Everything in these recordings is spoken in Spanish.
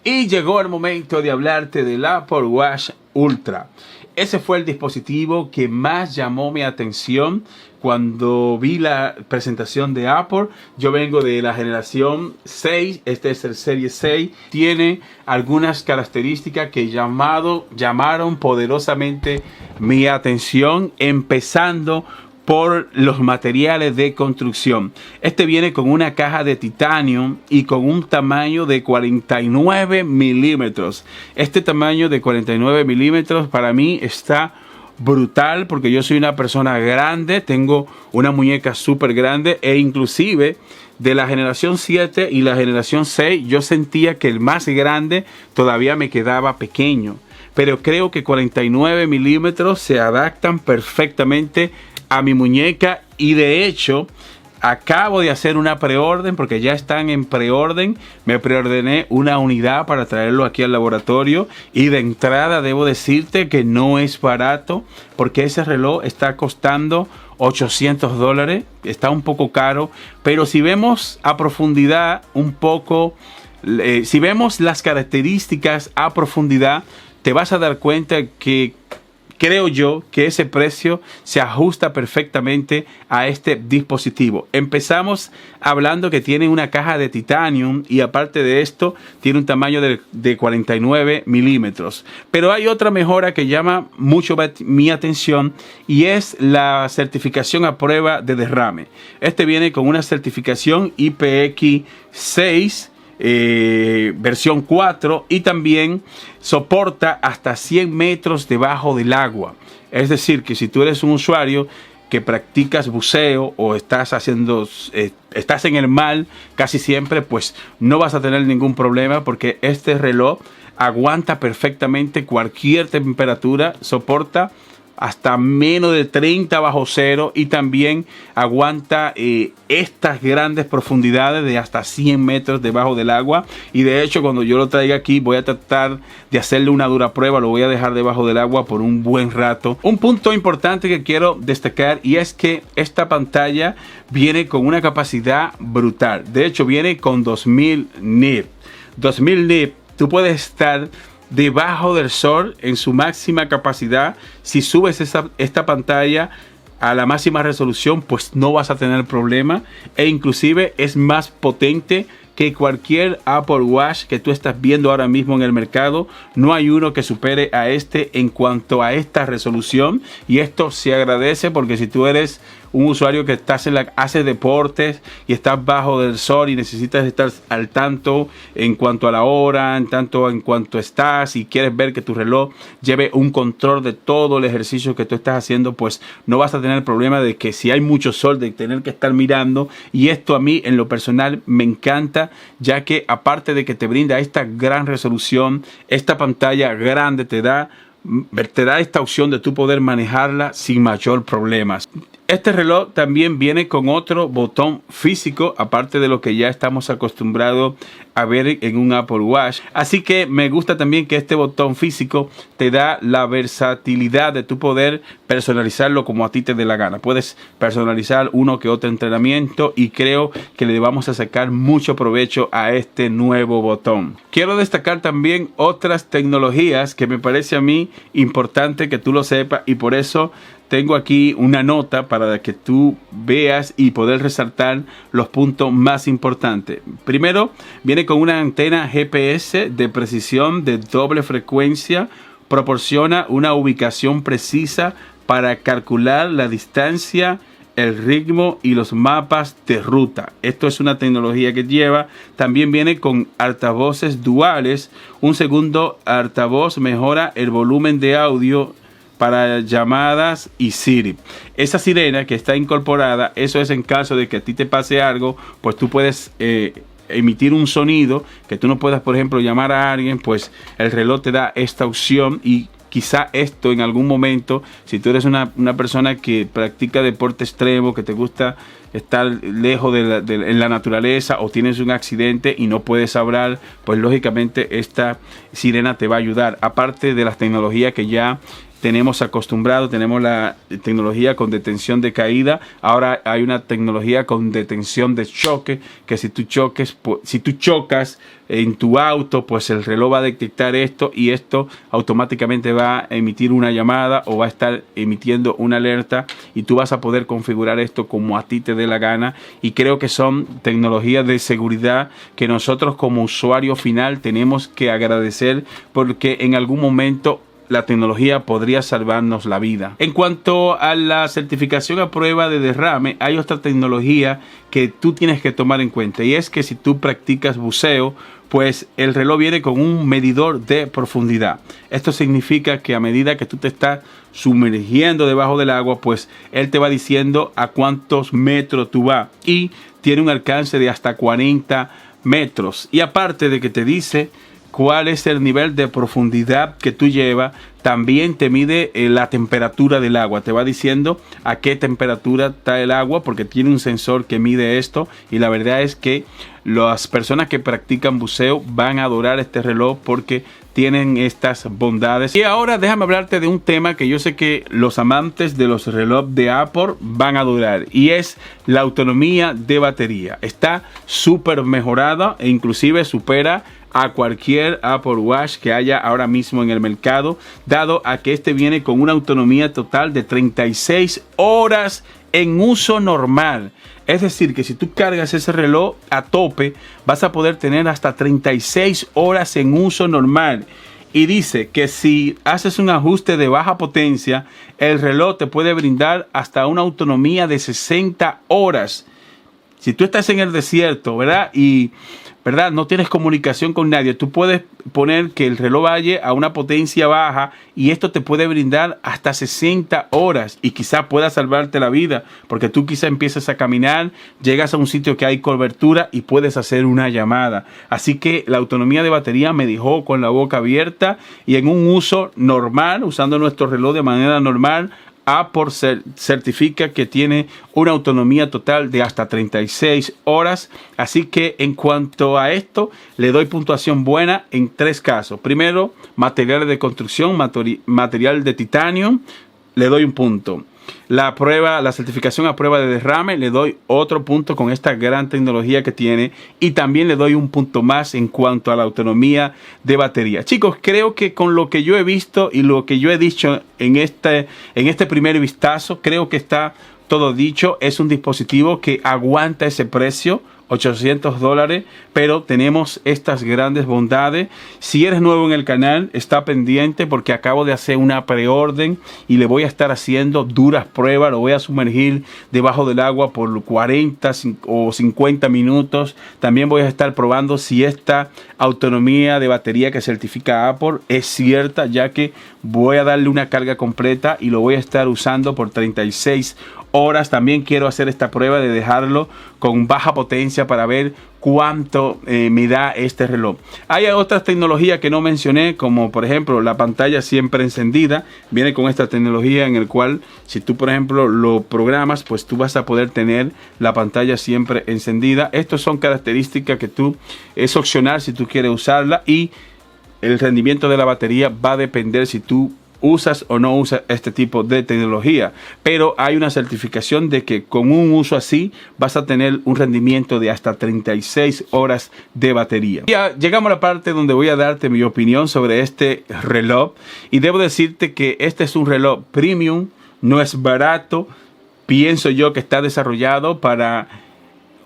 Y llegó el momento de hablarte del Apple Watch Ultra. Ese fue el dispositivo que más llamó mi atención cuando vi la presentación de Apple. Yo vengo de la generación 6, este es el Serie 6. Tiene algunas características que llamaron poderosamente mi atención, empezando por los materiales de construcción. Este viene con una caja de titanio y con un tamaño de 49 milímetros. Este tamaño de 49 milímetros para mí está brutal porque yo soy una persona grande, tengo una muñeca súper grande e inclusive de la generación 7 y la generación 6 yo sentía que el más grande todavía me quedaba pequeño. Pero creo que 49 milímetros se adaptan perfectamente a mi muñeca y de hecho acabo de hacer una preorden porque ya están en preorden. Me preordené una unidad para traerlo aquí al laboratorio y de entrada debo decirte que no es barato porque ese reloj está costando $800. Está un poco caro, pero si vemos a profundidad un poco, si vemos las características a profundidad, te vas a dar cuenta que creo yo que ese precio se ajusta perfectamente a este dispositivo. Empezamos hablando que tiene una caja de titanio y aparte de esto tiene un tamaño de 49 milímetros. Pero hay otra mejora que llama mucho mi atención y es la certificación a prueba de derrame. Este viene con una certificación IPX6. Versión 4 y también soporta hasta 100 metros debajo del agua. Es decir, que si tú eres un usuario que practicas buceo o estás en el mar casi siempre, pues no vas a tener ningún problema porque este reloj aguanta perfectamente cualquier temperatura, soporta hasta menos de 30 bajo cero y también aguanta estas grandes profundidades de hasta 100 metros debajo del agua. Y de hecho cuando yo lo traiga aquí voy a tratar de hacerle una dura prueba, lo voy a dejar debajo del agua por un buen rato. Un punto importante que quiero destacar y es que esta pantalla viene con una capacidad brutal. De hecho viene con 2000 nits. 2000 nits, tú puedes estar debajo del sol en su máxima capacidad. Si subes esta pantalla a la máxima resolución, pues no vas a tener problema e inclusive es más potente que cualquier Apple Watch que tú estás viendo ahora mismo en el mercado. No hay uno que supere a este en cuanto a esta resolución y esto se agradece porque si tú eres un usuario que hace deportes y estás bajo del sol y necesitas estar al tanto en cuanto a la hora, en cuanto estás y quieres ver que tu reloj lleve un control de todo el ejercicio que tú estás haciendo, pues no vas a tener el problema de que si hay mucho sol de tener que estar mirando. Y esto a mí en lo personal me encanta, ya que aparte de que te brinda esta gran resolución, esta pantalla grande te da esta opción de tú poder manejarla sin mayor problemas. Este reloj también viene con otro botón físico, aparte de lo que ya estamos acostumbrados a ver en un Apple Watch. Así que me gusta también que este botón físico te da la versatilidad de tu poder personalizarlo como a ti te dé la gana. Puedes personalizar uno que otro entrenamiento y creo que le vamos a sacar mucho provecho a este nuevo botón. Quiero destacar también otras tecnologías que me parece a mí importante que tú lo sepas y por eso tengo aquí una nota para que tú veas y poder resaltar los puntos más importantes. Primero, viene con una antena GPS de precisión de doble frecuencia. Proporciona una ubicación precisa para calcular la distancia, el ritmo y los mapas de ruta. Esto es una tecnología que lleva. También viene con altavoces duales. Un segundo altavoz mejora el volumen de audio para llamadas y Siri. Esa sirena que está incorporada, eso es en caso de que a ti te pase algo, pues tú puedes emitir un sonido que tú no puedas, por ejemplo, llamar a alguien, pues el reloj te da esta opción y quizá esto en algún momento, si tú eres una persona que practica deporte extremo, que te gusta estar lejos en la naturaleza o tienes un accidente y no puedes hablar, pues lógicamente esta sirena te va a ayudar. Aparte de las tecnologías que ya tenemos acostumbrado, tenemos la tecnología con detención de caída, ahora hay una tecnología con detención de choque, que si tú chocas en tu auto, pues el reloj va a detectar esto y esto automáticamente va a emitir una llamada o va a estar emitiendo una alerta y tú vas a poder configurar esto como a ti te dé la gana. Y creo que son tecnologías de seguridad que nosotros como usuario final tenemos que agradecer, porque en algún momento la tecnología podría salvarnos la vida. En cuanto a la certificación a prueba de derrame, hay otra tecnología que tú tienes que tomar en cuenta, y es que si tú practicas buceo, pues el reloj viene con un medidor de profundidad. Esto significa que a medida que tú te estás sumergiendo debajo del agua, pues él te va diciendo a cuántos metros tú vas, y tiene un alcance de hasta 40 metros. Y aparte de que te dice cuál es el nivel de profundidad que tú llevas, también te mide la temperatura del agua. Te va diciendo a qué temperatura está el agua, porque tiene un sensor que mide esto. Y la verdad es que las personas que practican buceo van a adorar este reloj porque tienen estas bondades. Y ahora déjame hablarte de un tema que yo sé que los amantes de los relojes de Apple van a adorar, y es la autonomía de batería. Está súper mejorada e inclusive supera a cualquier Apple Watch que haya ahora mismo en el mercado, dado a que este viene con una autonomía total de 36 horas en uso normal. Es decir, que si tú cargas ese reloj a tope, vas a poder tener hasta 36 horas en uso normal. Y dice que si haces un ajuste de baja potencia, el reloj te puede brindar hasta una autonomía de 60 horas. Si tú estás en el desierto, ¿verdad? ¿verdad? No tienes comunicación con nadie, tú puedes poner que el reloj vaya a una potencia baja y esto te puede brindar hasta 60 horas y quizás pueda salvarte la vida, porque tú quizás empiezas a caminar, llegas a un sitio que hay cobertura y puedes hacer una llamada. Así que la autonomía de batería me dejó con la boca abierta, y en un uso normal, usando nuestro reloj de manera normal, Apple certifica que tiene una autonomía total de hasta 36 horas. Así que en cuanto a esto, le doy puntuación buena en 3 casos. Primero, materiales de construcción, material de titanio, le doy un punto. La certificación a prueba de derrame, le doy otro punto con esta gran tecnología que tiene, y también le doy un punto más en cuanto a la autonomía de batería. Chicos, creo que con lo que yo he visto y lo que yo he dicho en este primer vistazo, creo que está todo dicho. Es un dispositivo que aguanta ese precio, $800, pero tenemos estas grandes bondades. Si eres nuevo en el canal, está pendiente porque acabo de hacer una preorden y le voy a estar haciendo duras pruebas. Lo voy a sumergir debajo del agua por 40 o 50 minutos. También voy a estar probando si esta autonomía de batería que certifica Apple es cierta, ya que voy a darle una carga completa y lo voy a estar usando por 36 horas. También quiero hacer esta prueba de dejarlo con baja potencia para ver cuánto me da este reloj. Hay otras tecnologías que no mencioné, como por ejemplo la pantalla siempre encendida. Viene con esta tecnología en el cual si tú por ejemplo lo programas, pues tú vas a poder tener la pantalla siempre encendida. Estas son características que es opcional si tú quieres usarla, y el rendimiento de la batería va a depender si tú usas o no usas este tipo de tecnología, pero hay una certificación de que con un uso así vas a tener un rendimiento de hasta 36 horas de batería. Ya llegamos a la parte donde voy a darte mi opinión sobre este reloj, y debo decirte que este es un reloj premium, no es barato. Pienso yo que está desarrollado para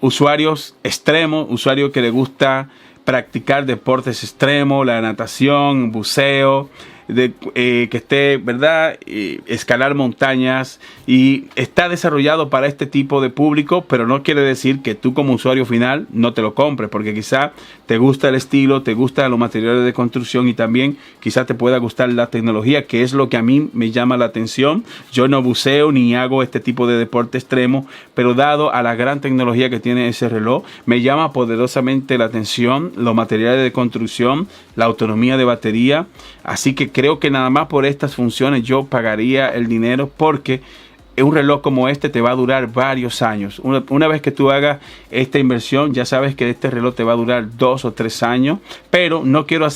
usuarios extremos, usuarios que les gusta practicar deportes extremos, la natación, buceo, que esté, ¿verdad? Escalar montañas, y está desarrollado para este tipo de público, pero no quiere decir que tú como usuario final no te lo compres, porque quizá te gusta el estilo, te gustan los materiales de construcción y también quizá te pueda gustar la tecnología, que es lo que a mí me llama la atención. Yo no buceo ni hago este tipo de deporte extremo, pero dado a la gran tecnología que tiene ese reloj, me llama poderosamente la atención los materiales de construcción, la autonomía de batería. Así que creo que nada más por estas funciones yo pagaría el dinero, porque un reloj como este te va a durar varios años. Una vez que tú hagas esta inversión, ya sabes que este reloj te va a durar 2 o 3 años, pero no quiero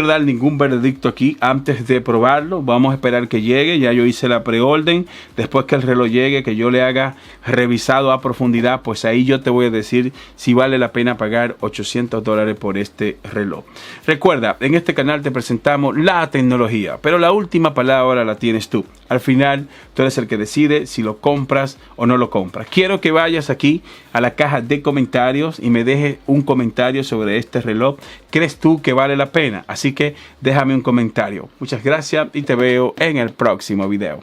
dar ningún veredicto aquí antes de probarlo. Vamos a esperar que llegue. Ya yo hice la preorden. Después que el reloj llegue, que yo le haga revisado a profundidad, pues ahí yo te voy a decir si vale la pena pagar $800 por este reloj. Recuerda, en este canal te presentamos la tecnología, pero la última palabra la tienes tú. Al final, tú eres el que decide si lo compras o no lo compras. Quiero que vayas aquí a la caja de comentarios y me dejes un comentario sobre este reloj. ¿Crees tú que vale la pena? Así que déjame un comentario. Muchas gracias y te veo en el próximo video.